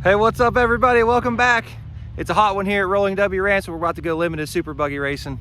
Hey, what's up everybody? Welcome back. It's a hot one here at Rolling W Ranch. We're about to go limited super buggy racing.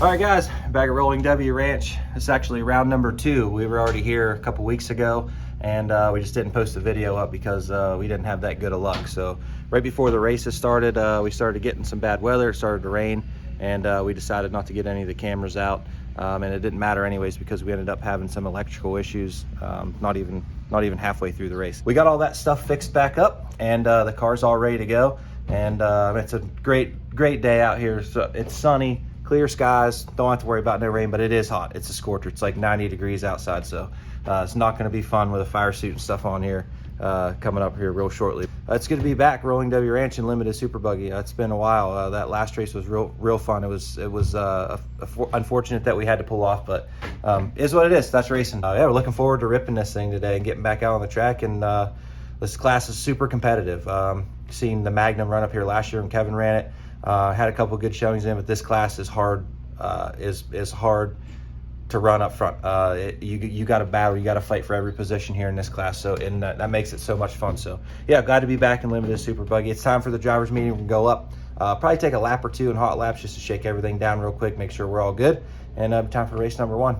All right guys, back at Rolling W Ranch. It's actually round number 2. We were already here a couple weeks ago and we just didn't post the video up because we didn't have that good of luck. So right before the races started, we started getting some bad weather. It started to rain and we decided not to get any of the cameras out. And it didn't matter anyways because we ended up having some electrical issues not even halfway through the race. We got all that stuff fixed back up and the car's all ready to go. And it's a great day out here. So it's sunny, clear skies, don't have to worry about no rain, but it is hot. It's a scorcher. It's like 90 degrees outside, so it's not going to be fun with a fire suit and stuff on here coming up here real shortly. It's good to be back Rolling W Ranch in limited super buggy. It's been a while. That last race was real fun. It was unfortunate that we had to pull off, but is what it is. That's racing. Yeah, we're looking forward to ripping this thing today and getting back out on the track. And this class is super competitive. Seen the Magnum run up here last year when Kevin ran it. Had a couple good showings in, but this class is hard. Is hard to run up front. You got to battle. You got to fight for every position here in this class. So and that makes it so much fun. So yeah, glad to be back in limited super buggy. It's time for the drivers meeting. We can go up. Probably take a lap or two in hot laps just to shake everything down real quick, make sure we're all good. And time for race number 1.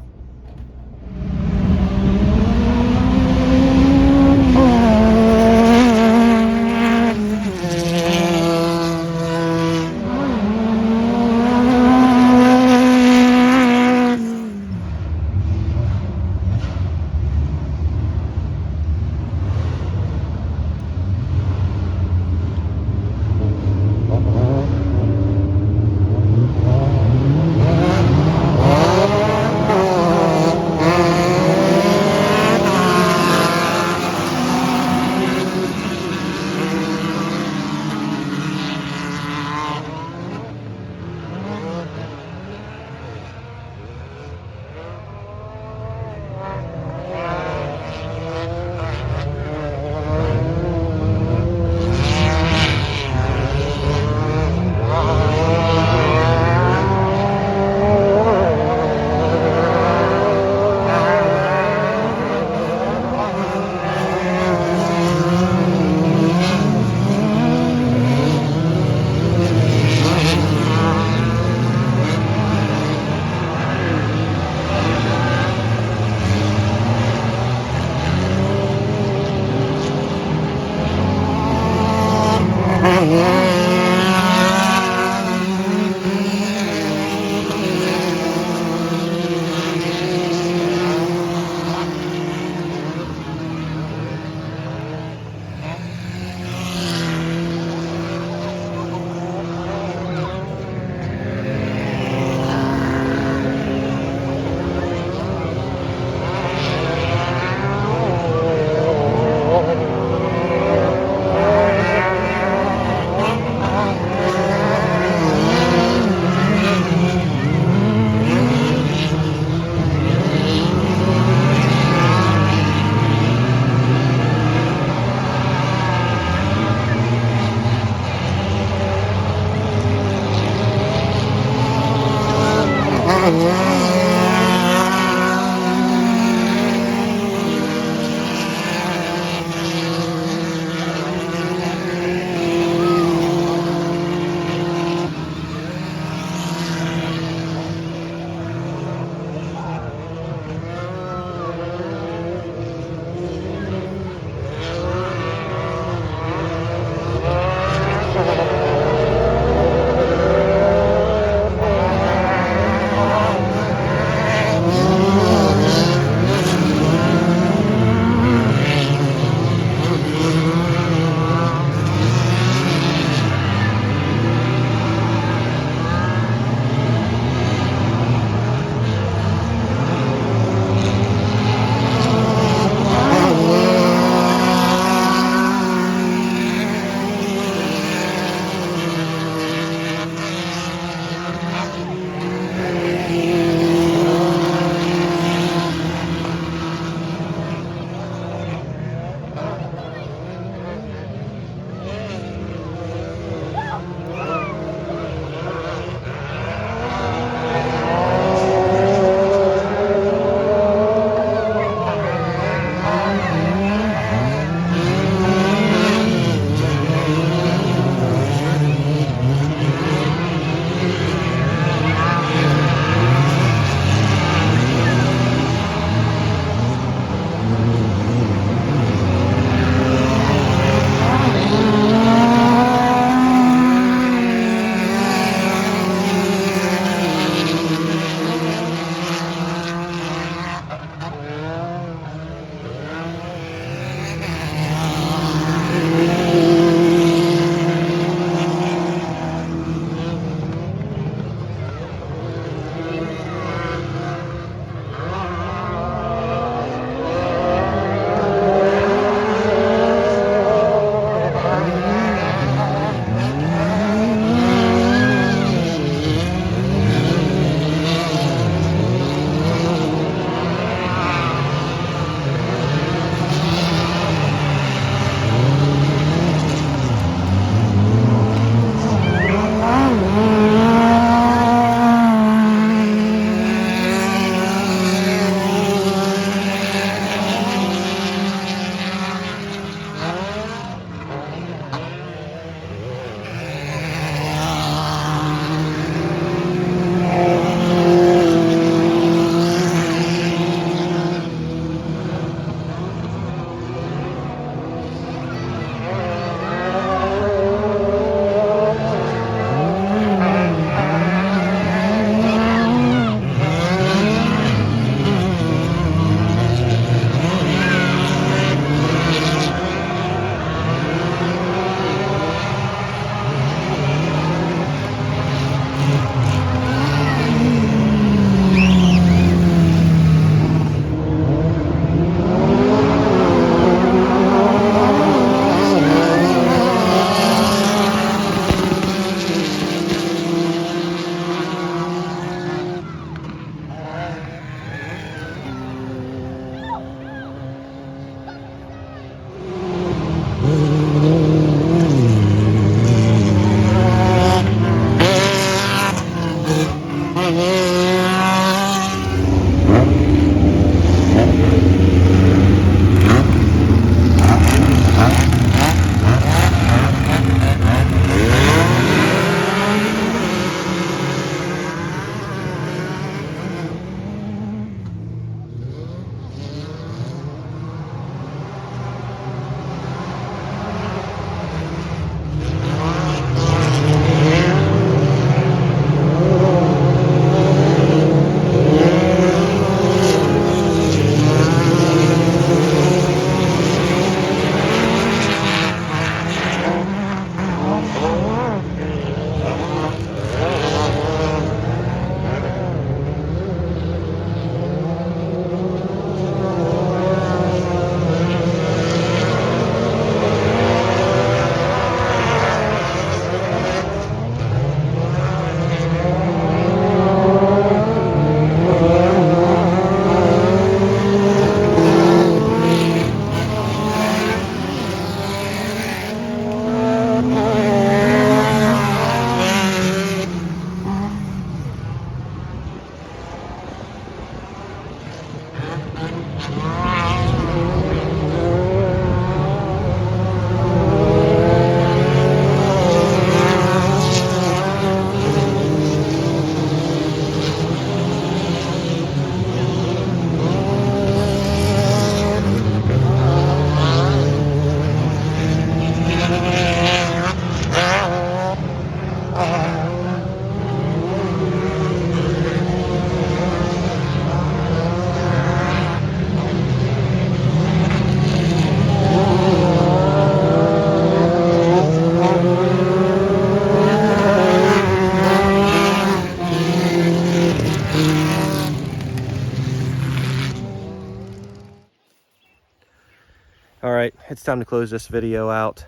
it's time to close this video out.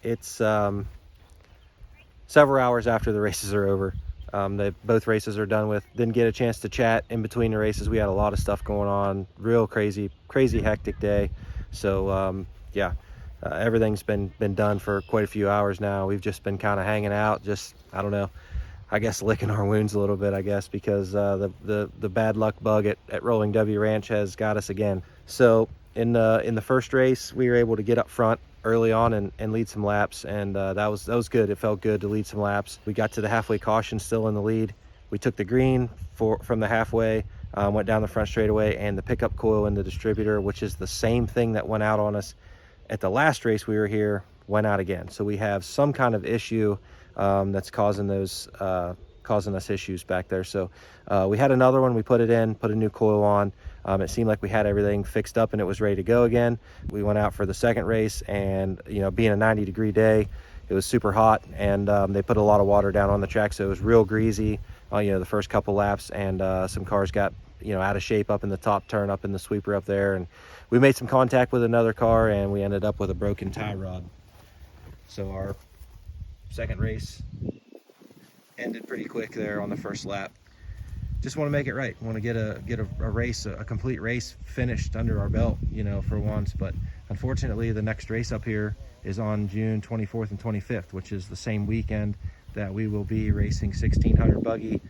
It's several hours after the races are over. Both races are done with. Didn't get a chance to chat in between the races. We had a lot of stuff going on. Real crazy hectic day. So yeah, everything's been done for quite a few hours now. We've just been kind of hanging out, just, I don't know, I guess licking our wounds a little bit, I guess, because the bad luck bug at Rolling W Ranch has got us again. So in the first race, we were able to get up front early on and lead some laps, and that was good. It felt good to lead some laps. We got to the halfway caution still in the lead. We took the green from the halfway, went down the front straightaway, and the pickup coil in the distributor, which is the same thing that went out on us at the last race we were here, went out again. So we have some kind of issue that's causing us issues back there. So we had another one. We put it in, put a new coil on. It seemed like we had everything fixed up and it was ready to go again. We went out for the second race, and being a 90-degree day, it was super hot, and they put a lot of water down on the track, so it was real greasy the first couple laps, and some cars got out of shape up in the top turn, up in the sweeper up there, and we made some contact with another car, and we ended up with a broken tie rod. So our second race ended pretty quick there on the first lap. Just want to make it right. Want to get a race, a complete race finished under our belt, for once. But unfortunately, the next race up here is on June 24th and 25th, which is the same weekend that we will be racing 1600 buggy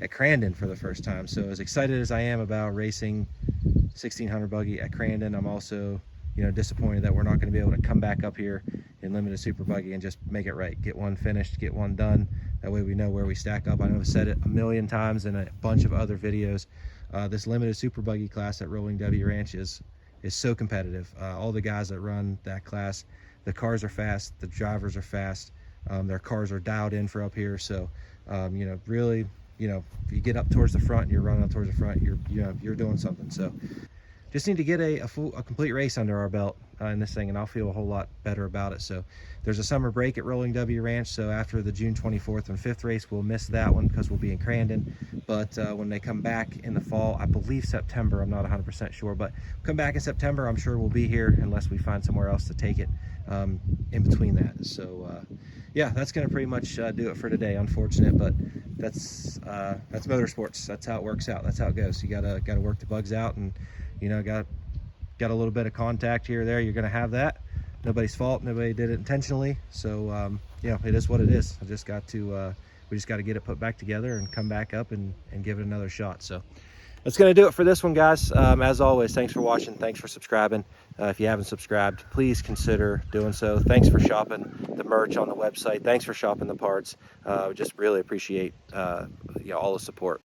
at Crandon for the first time. So as excited as I am about racing 1600 buggy at Crandon, I'm also disappointed that we're not going to be able to come back up here in limited super buggy and just make it right, get one finished, get one done. That way we know where we stack up. I know I've said it a million times in a bunch of other videos. This limited super buggy class at Rolling W Ranch is so competitive. All the guys that run that class, the cars are fast, the drivers are fast, their cars are dialed in for up here. So really, if you get up towards the front and you're running up towards the front, you're doing something. So just need to get a complete race under our belt in this thing, and I'll feel a whole lot better about it. So there's a summer break at Rolling W Ranch, so after the June 24th and 5th race, we'll miss that one because we'll be in Crandon. But when they come back in the fall, I believe September, I'm not 100% sure, but come back in September, I'm sure we'll be here unless we find somewhere else to take it in between that. So yeah, that's going to pretty much do it for today. Unfortunate, but that's motorsports. That's how it works out. That's how it goes. You gotta work the bugs out, and got a little bit of contact here or there. You're going to have that. Nobody's fault. Nobody did it intentionally. So it is what it is. We just got to get it put back together and come back up and give it another shot. So that's going to do it for this one, guys. As always, thanks for watching. Thanks for subscribing. If you haven't subscribed, please consider doing so. Thanks for shopping the merch on the website. Thanks for shopping the parts. Just really appreciate all the support.